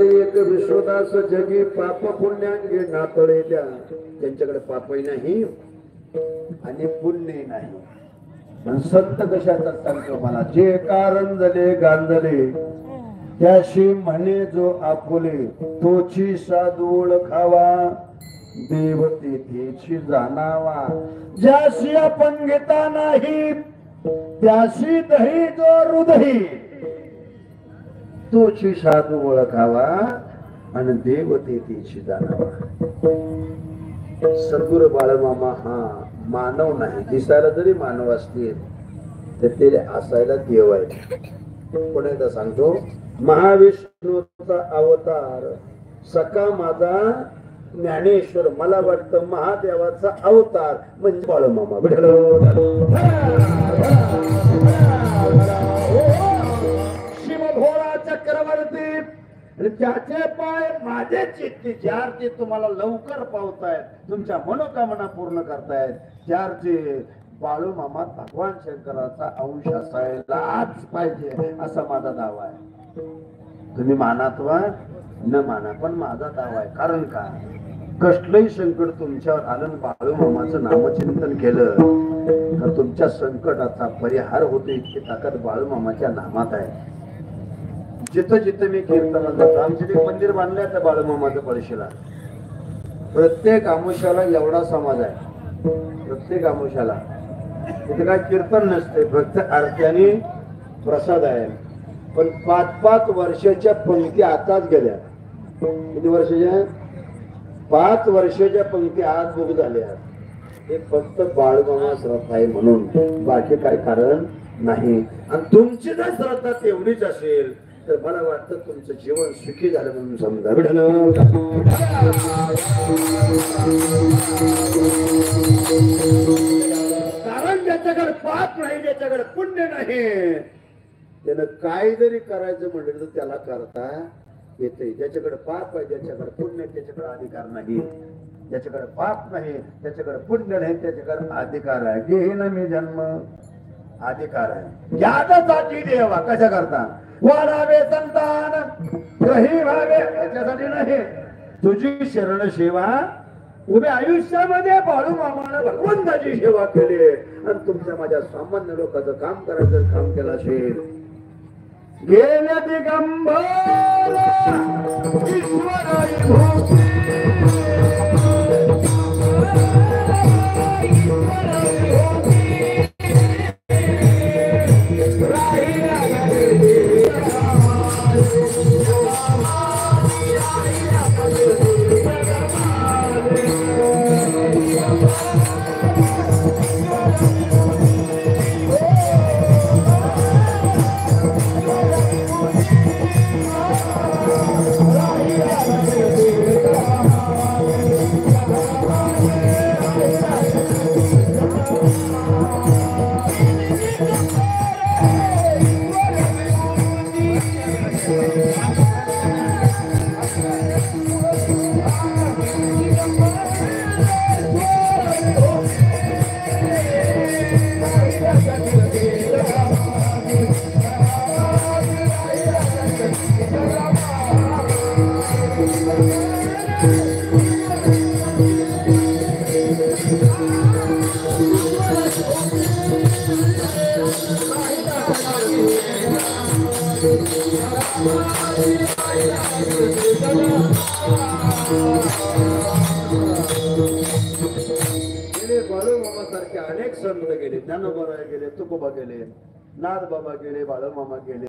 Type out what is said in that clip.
एक विश्वदास जगी पाप पुण्यांगे नातळे द्या, त्यांच्याकडे पापही नाही आणि पुण्यही नाही. पण संत कशाचा सांगतो मला, जे कारण झाले गांजले त्याशी म्हणे जो आपुले, तोची साधू ओळखावा देव तेथेची जाणावा. ज्याशी आपण घेता नाही त्याशी दही जो हृदयी, तोची साधू ओळखावा आणि देव तेथेची जाणावा. सद्गुरु बाळमामा हा मानव नाही, दिसायला जरी मानव असतील तर ते असायला देव आहे. पण एकदा सांगतो, महाविष्णूचा अवतार सखा माझा ज्ञानेश्वर, मला वाटतं महादेवाचा अवतार म्हणजे बाळमामा. शिवभोळा चक्रवर्ती, आणि त्याचे पाय माझे चित्ती, ज्याचे तुम्हाला लवकर पावतायत, तुमच्या मनोकामना पूर्ण करतायत, ज्याचे बाळूमामा भगवान शंकराचा अंश असायला आज पाहिजे असा माझा दावा आहे. तुम्ही मानात वा न माना, पण माझा दावा आहे. कारण का, कसलंही संकट तुमच्यावर आलं, बाळूमामाचं नामचिंतन केलं तर तुमच्या संकटाचा परिहार होतो. इतकी ताकद बाळूमामाच्या नामात आहे. जिथं जिथं मी कीर्तन जातो, आमचे एक मंदिर बांधलं आहे बाळूमामाच्या पळशीला. प्रत्येक आमुष्याला एवढा समाज आहे, प्रत्येक आमुष्याला. तिथे काय कीर्तन नसते, फक्त आरती आणि प्रसाद आहे. पण 5-5 वर्षाच्या पंक्ती आताच गेल्या. किती वर्षाच्या? 5 वर्षाच्या पंक्ती आज बुक झाल्या. हे फक्त बाळूमामा श्रद्धा आहे म्हणून, बाकी काय कारण नाही. आणि तुमची जर श्रद्धा तेवढीच असेल तर मला वाटतं तुमचं जीवन सुखी झालं म्हणून समजा. कारण ज्याच्याकडे पाप नाही, ज्याच्याकडे पुण्य नाही, त्यानं काय जरी करायचं म्हटलं तर त्याला करता येते. ज्याच्याकडे पाप आहे, ज्याच्याकडे पुण्य, त्याच्याकडे अधिकार नाही. ज्याच्याकडे पाप नाही, त्याच्याकडे पुण्य नाही, त्याच्याकडे अधिकार आहे. घेईन मी जन्म, अधिकार आहे. यासाठी देवा कशा करता वाढावे संतान, ग्रही व्हावे याच्यासाठी नाही. तुझी शरण सेवा उभ्या आयुष्यामध्ये बाळूमामाने भगवंताची सेवा केली आणि तुमच्या माझ्या सामान्य लोकांचं काम करायचं काम केलं असेल. गेल्या दिगंबर ईश्वराई भोवती, बाळूमामा सारखे अनेक संत गेले. ज्ञानोबा गेले, तुकोबा गेले, नाथ बाबा गेले, बाळूमामा गेले.